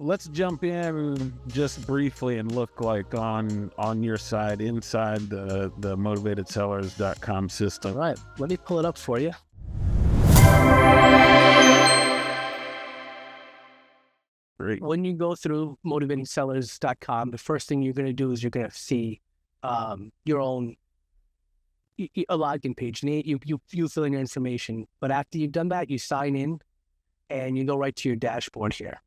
Let's jump in just briefly and look like on your side inside the MotivatedSellers.com system. All right, let me pull it up for you. Great. When you go through MotivatedSellers.com, the first thing you're going to do is you're going to see your own a login page. And you fill in your information. But after you've done that, you sign in and you go right to your dashboard here.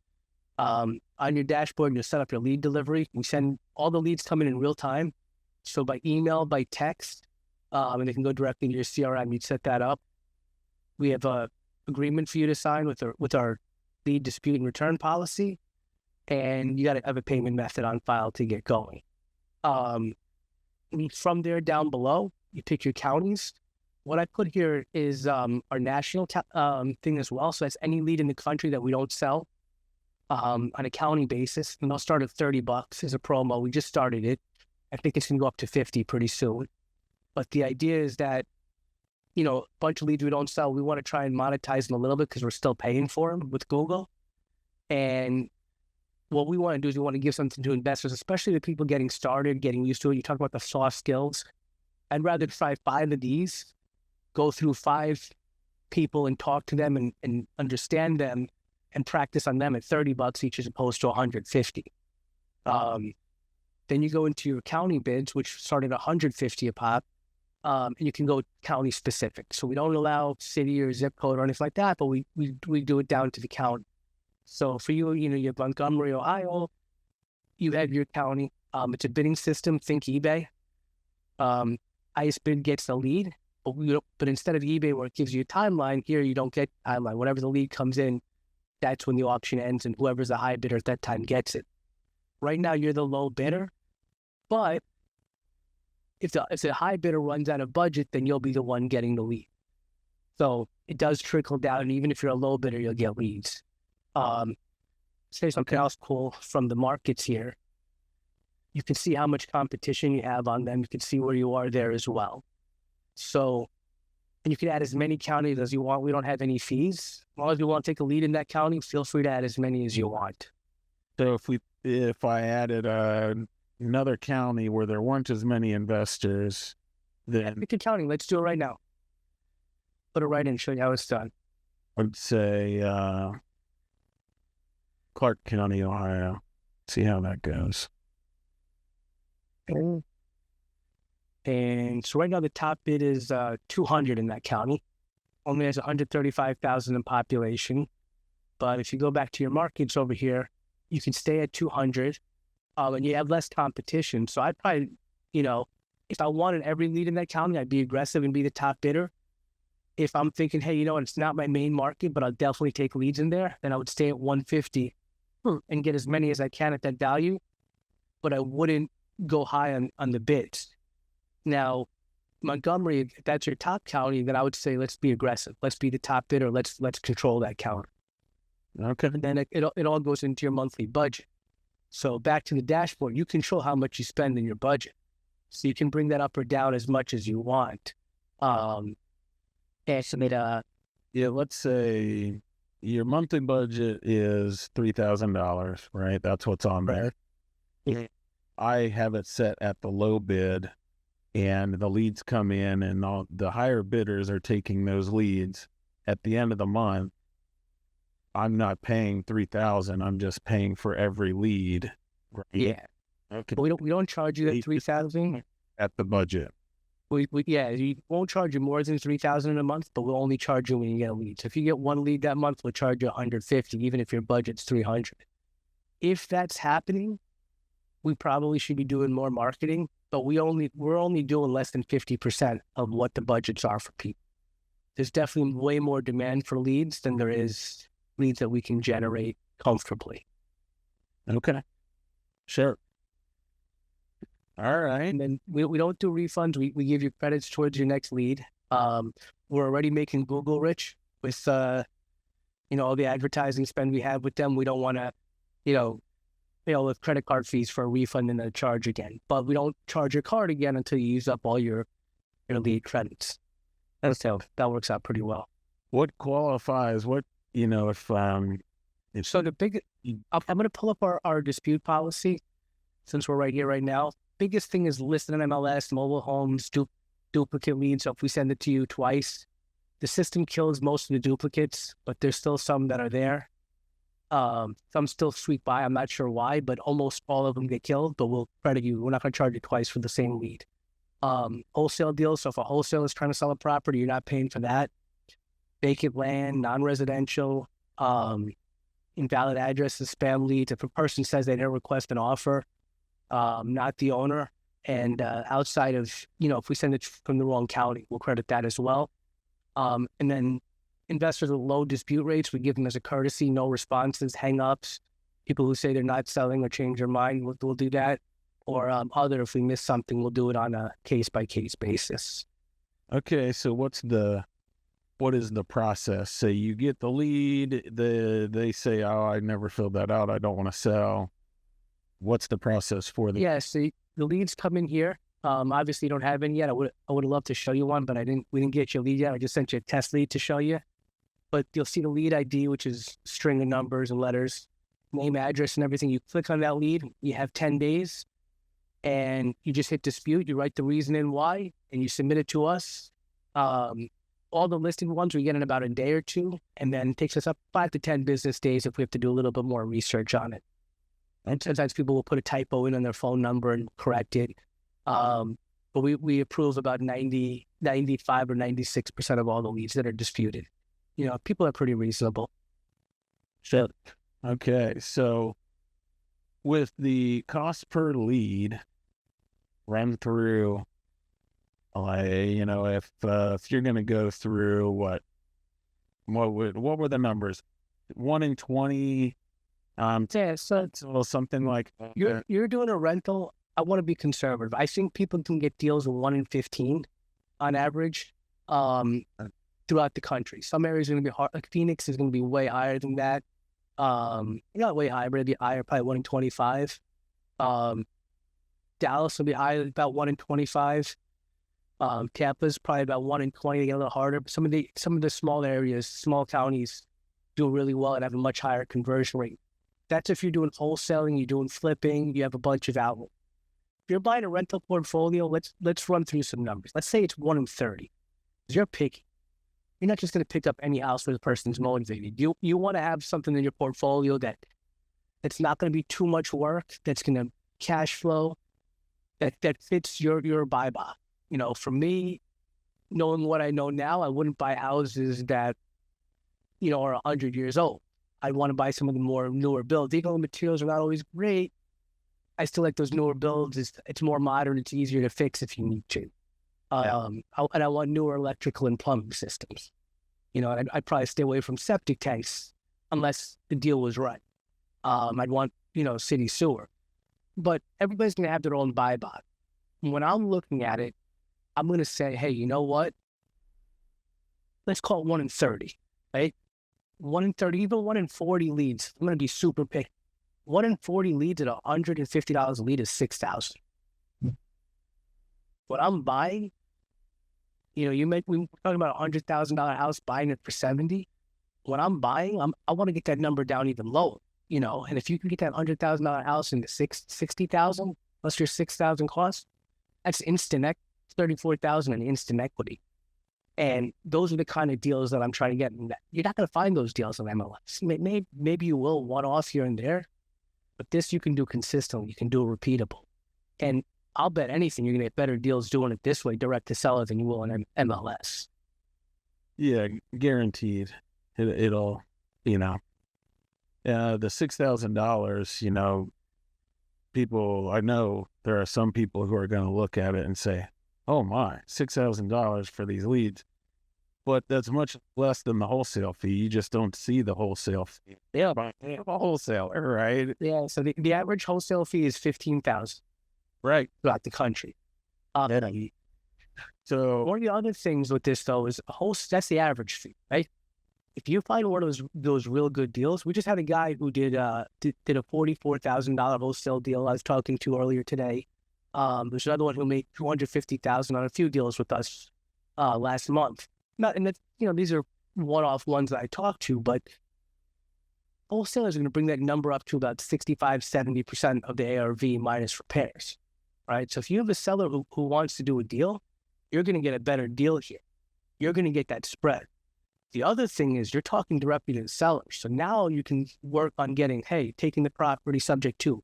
On your dashboard, you'll set up your lead delivery. We send all the leads coming in real time. So by email, by text, and they can go directly to your CRM. You'd set that up. We have a agreement for you to sign with our lead dispute and return policy, and you got to have a payment method on file to get going. From there down below, you pick your counties. What I put here is our national thing as well. So that's any lead in the country that we don't sell on a county basis. And I'll start at $30 as a promo. We just started it. I think it's going to go up to 50 pretty soon. But the idea is that, a bunch of leads we don't sell, we want to try and monetize them a little bit because we're still paying for them with Google. And what we want to do is we want to give something to investors, especially the people getting started, getting used to it. You talk about the soft skills. I'd rather try 5 of these, go through 5 people and talk to them and understand them and practice on them at $30 each as opposed to $150. Then you go into your county bids, which start at $150 a pop. And you can go county specific. So we don't allow city or zip code or anything like that, but we do it down to the county. So for you, you have Montgomery, Ohio, you have your county. It's a bidding system, think eBay. Highest bid gets the lead, but instead of eBay where it gives you a timeline, here you don't get a timeline. Whenever the lead comes in, that's when the auction ends and whoever's the high bidder at that time gets it. Right now, you're the low bidder, but if the high bidder runs out of budget, then you'll be the one getting the lead. So it does trickle down. And even if you're a low bidder, you'll get leads. Say something else cool from the markets here. You can see how much competition you have on them. You can see where you are there as well. So, and you can add as many counties as you want. We don't have any fees. As long as you want to take a lead in that county, feel free to add as many as you want. So if I added another county where there weren't as many investors, then pick a county. Let's do it right now. Put it right in, show you how it's done. I'd say Clark County, Ohio. See how that goes. And so right now the top bid is 200 in that county. Only has 135,000 in population. But if you go back to your markets over here, you can stay at 200. And you have less competition. So I'd probably, if I wanted every lead in that county, I'd be aggressive and be the top bidder. If I'm thinking, hey, it's not my main market, but I'll definitely take leads in there, then I would stay at 150 and get as many as I can at that value. But I wouldn't go high on the bids. Now, Montgomery, if that's your top county, then I would say let's be aggressive. Let's be the top bidder. Let's control that county. Okay. And then it all goes into your monthly budget. So back to the dashboard, you control how much you spend in your budget. So you can bring that up or down as much as you want. Let's say your monthly budget is $3,000, right? That's what's on there. Yeah. I have it set at the low bid, and the leads come in, and the higher bidders are taking those leads. At the end of the month, I'm not paying $3,000. I'm just paying for every lead. Right? Yeah. Okay. But we don't charge you that $3,000 at the budget. We won't charge you more than $3,000 a month, but we'll only charge you when you get a lead. So if you get one lead that month, we'll charge you $150, even if your budget's $300. If that's happening, we probably should be doing more marketing, but we're only doing less than 50% of what the budgets are for people. There's definitely way more demand for leads than there is leads that we can generate comfortably. Okay. Sure. All right. And then we don't do refunds. We give you credits towards your next lead. We're already making Google rich with, all the advertising spend we have with them. We don't want to, with credit card fees for a refund and a charge again. But we don't charge your card again until you use up all your lead credits. That works out pretty well. What qualifies? If So the big, I'm going to pull up our dispute policy since we're right here right now. Biggest thing is listed on MLS, mobile homes, duplicate leads. So if we send it to you twice, the system kills most of the duplicates, but there's still some that are there. Some still sweep by. I'm not sure why, but almost all of them get killed, but we'll credit you. We're not going to charge you twice for the same lead. Wholesale deals. So if a wholesaler is trying to sell a property, you're not paying for that. Vacant land, non-residential, invalid addresses, spam leads. If a person says they didn't request an offer, not the owner, and outside of, if we send it from the wrong county, we'll credit that as well. And then investors with low dispute rates, we give them as a courtesy, no responses, hang-ups. People who say they're not selling or change their mind, we'll do that. Or if we miss something, we'll do it on a case-by-case basis. Okay, so what is the process? Say you get the lead, they say, oh, I never filled that out, I don't want to sell. What's the process for the? Yeah, so the leads come in here. Obviously, you don't have any yet. I would have loved to show you one, but we didn't get your lead yet. I just sent you a test lead to show you. But you'll see the lead ID, which is a string of numbers and letters, name, address, and everything. You click on that lead, you have 10 days, and you just hit dispute. You write the reason and why, and you submit it to us. All the listed ones we get in about a day or two, and then it takes us up 5 to 10 business days if we have to do a little bit more research on it. And sometimes people will put a typo in on their phone number and correct it. But we approve about 95 or 96% of all the leads that are disputed. People are pretty reasonable. So, okay. So with the cost per lead run through, if you're going to go through what were the numbers? 1 in 20, so something like you're doing a rental. I want to be conservative. I think people can get deals of 1 in 15 on average throughout the country. Some areas are going to be hard. Like Phoenix is going to be way higher than that. Not way higher, but it'll be higher, probably 1 in 25. Dallas will be higher, about 1 in 25. Tampa's probably about 1 in 20. They get a little harder. But some of the small areas, small counties, do really well and have a much higher conversion rate. That's if you're doing wholesaling, you're doing flipping, you have a bunch of outlets. If you're buying a rental portfolio, let's run through some numbers. Let's say it's 1 in 30. Because you're picky. You're not just going to pick up any house where the person's motivated. You want to have something in your portfolio that's not going to be too much work, that's going to cash flow, that fits your buy box. For me, knowing what I know now, I wouldn't buy houses that, are 100 years old. I want to buy some of the more newer builds. Even though the materials are not always great, I still like those newer builds. It's more modern. It's easier to fix if you need to. And I want newer electrical and plumbing systems. I'd probably stay away from septic tanks unless the deal was right. I'd want, city sewer. But everybody's going to have their own buy box. When I'm looking at it, I'm going to say, hey, you know what? Let's call it 1 in 30, right? 1 in 30, even 1 in 40 leads. I'm going to be super picky. 1 in 40 leads at $150 a lead is $6,000. What I'm buying, we were talking about a $100,000 house, buying it for $70,000. What I'm buying, I want to get that number down even lower, and if you can get that $100,000 house into $60,000 plus your $6,000 cost, that's instant $34,000 in instant equity. And those are the kind of deals that I'm trying to get. You're not going to find those deals on MLS. Maybe you will one-off here and there, but this you can do consistently. You can do it repeatable. And I'll bet anything you're going to get better deals doing it this way, direct to seller, than you will on MLS. Yeah, guaranteed. It'll, the $6,000, people, I know there are some people who are going to look at it and say, oh my, $6,000 for these leads. But that's much less than the wholesale fee. You just don't see the wholesale fee. Yeah. A wholesaler, right? Yeah, so the average wholesale fee is $15,000. Right. Throughout the country. So one of the other things with this, though, is that's the average fee, right? If you find one of those real good deals, we just had a guy who did a $44,000 wholesale deal I was talking to earlier today. There's another one who made $250,000 on a few deals with us last month. These are one-off ones that I talked to, but wholesalers are going to bring that number up to about 65, 70% of the ARV minus repairs, right? So if you have a seller who wants to do a deal, you're going to get a better deal here. You're going to get that spread. The other thing is you're talking directly to the seller. So now you can work on getting, hey, taking the property subject to,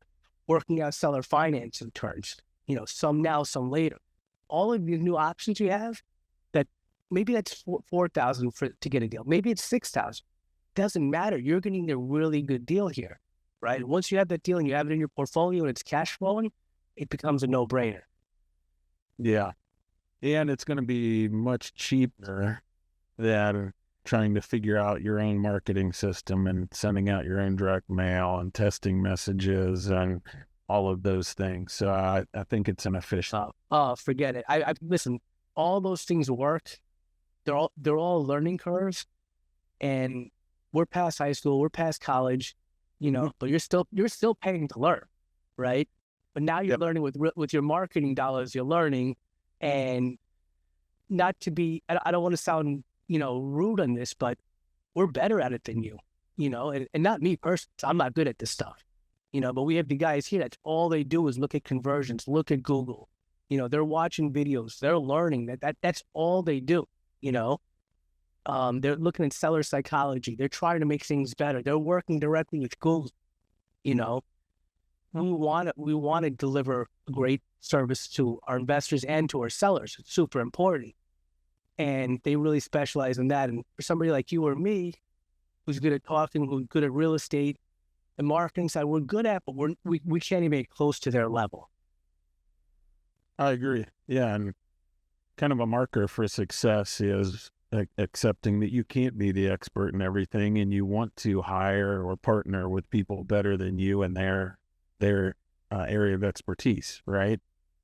working out seller financing terms, some now, some later. All of these new options you have, that maybe that's $4,000 to get a deal. Maybe it's $6,000. Doesn't matter. You're getting a really good deal here, right? And once you have that deal and you have it in your portfolio and it's cash flowing, it becomes a no-brainer. Yeah. And it's going to be much cheaper than trying to figure out your own marketing system and sending out your own direct mail and testing messages and all of those things. So I think it's an efficient. Forget it. I listen, all those things work. They're all learning curves, and we're past high school, we're past college, but you're still paying to learn, right? But now you're learning with your marketing dollars, you're learning, and not to be, I don't want to sound, rude on this, but we're better at it than you, and not me personally. I'm not good at this stuff, but we have the guys here, that's all they do is look at conversions, look at Google, they're watching videos, they're learning that's all they do, they're looking at seller psychology, they're trying to make things better, they're working directly with Google, we want to deliver a great service to our investors and to our sellers. It's super important. And they really specialize in that. And for somebody like you or me, who's good at talking, who's good at real estate, the marketing side, we're good at, but we can't even get close to their level. I agree. Yeah. And kind of a marker for success is accepting that you can't be the expert in everything, and you want to hire or partner with people better than you in their area of expertise, right?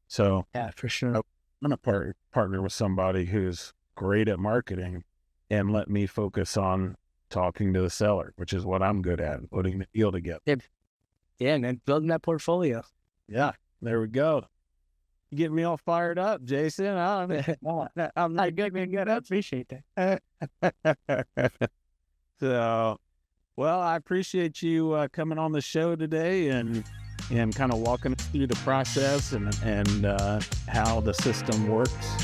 So yeah, for sure. I'm going to partner with somebody who's great at marketing and let me focus on talking to the seller, which is what I'm good at, putting the deal together. Yeah, and then building that portfolio. Yeah, there we go. You get me all fired up, Jason. I'm not good. I appreciate that. So, well, I appreciate you coming on the show today and kind of walking us through the process and how the system works.